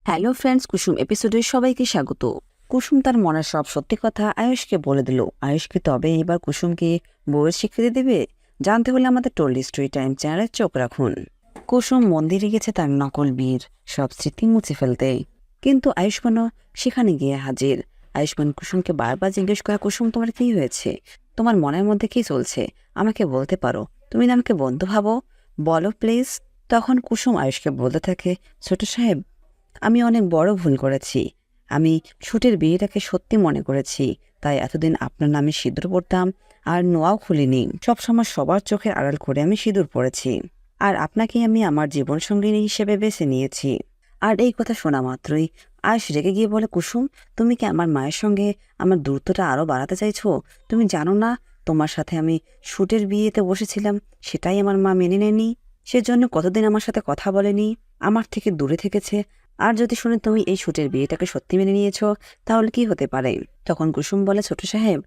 Hello friends, কুসুম এপিসোডে সবাইকে স্বাগত। কুসুম তার মনের সব সত্যি কথা আয়ুষকে বলে দিল। আয়ুষকে তবে এবার কুসুমকে বউয়ের স্বীকৃতি দেবে? জানতে হলে আমাদের টোল্ড স্টোরি টাইম চ্যানেলে চোখ রাখুন। কুসুম মন্দিরে গেছে তার নকল বিয়ের সব স্মৃতি মুছে ফেলতে, কিন্তু আয়ুষ্মানও সেখানে গিয়ে হাজির। আয়ুষ্মান কুসুমকে বারবার জিজ্ঞেস করা, কুসুম তোমার কি হয়েছে, তোমার মনের মধ্যে কি চলছে, আমাকে বলতে পারো, তুমি না আমাকে বন্ধু ভাবো, বলো প্লিজ। তখন কুসুম আয়ুষকে বলতে থাকে, ছোট সাহেব, আমি অনেক বড় ভুল করেছি। আমি ছুটির বিয়েটাকে সত্যি মনে করেছি, তাই এতদিন আপনার নামে সিঁদুর পরতাম আর নোয়াও খুলিনি। সবসময় সবার চোখের আড়াল করে আমি সিঁদুর পরেছি, আর আপনাকেই আমি আমার জীবনসঙ্গিনী হিসেবে বেছে নিয়েছি। আর এই কথা শোনা মাত্রই আয়ুষ রেগে গিয়ে বলে, কুসুম, তুমি কি আমার মায়ের সঙ্গে আমার দূরত্বটা আরও বাড়াতে চাইছো? তুমি জানো না তোমার সাথে আমি শুটের বিয়েতে বসেছিলাম, সেটাই আমার মা মেনে নেয়নি। সেজন্য কতদিন আমার সাথে কথা বলেনি, আমার থেকে দূরে থেকেছে। আর যদি শুনে তুমি এই শুটের বিয়েটাকে সত্যি মেনে নিয়েছো, তাহলে কি হতে পারে? তখন কুসুম বলে, ছোট সাহেব,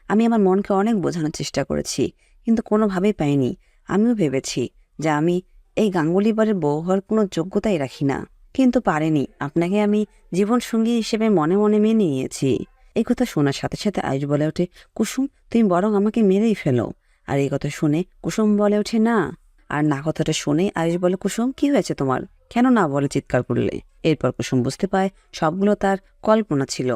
আমি আমার মনকে অনেক বোঝানোর চেষ্টা করেছি, কিন্তু কোনোভাবেই পাইনি। আমিও ভেবেছি যে আমি এই গাঙ্গুলি বাড়ির বউ হওয়ার কোনো যোগ্যতাই রাখি না, কিন্তু পারিনি। আপনাকে আমি জীবনসঙ্গী হিসেবে মনে মনে মেনে নিয়েছি। এই কথা শোনার সাথে সাথে আয়ুষ বলে ওঠে, কুসুম, তুমি বরং আমাকে মেরেই ফেলো। আর এই কথা শুনে কুসুম বলে ওঠে, না। আর না কথাটা শুনে আয়ুষ বলে, কুসুম, কি হয়েছে তোমার, কেন না বলে চিৎকার করলে? এরপর কুসুম বুঝতে পায় সবগুলো তার কল্পনা ছিল।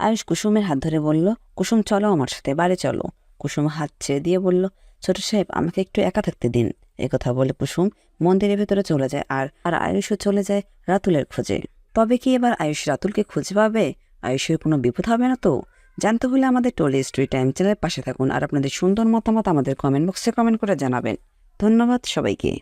আয়ুষ কুসুমের হাত ধরে বলল, কুসুম, চলো আমার সাথে বাড়ি চলো। কুসুম হাত ছেড়ে দিয়ে বলল, ছোট সাহেব, আমাকে একটু একা থাকতে দিন। কথা বলে কুসুম মন্দিরের ভেতরে চলে যায়, আর আয়ুষও চলে যায় রাতুলের খোঁজে। তবে কি এবার আয়ুষ রাতুলকে খুঁজে পাবে? আয়ুষের কোনো বিপদ হবে না তো? জানতে হলে আমাদের টোল্ড স্টোরি টাইম চ্যানেলের পাশে থাকুন, আর আপনাদের সুন্দর মতামত আমাদের কমেন্ট বক্সে কমেন্ট করে জানাবেন। ধন্যবাদ সবাইকে।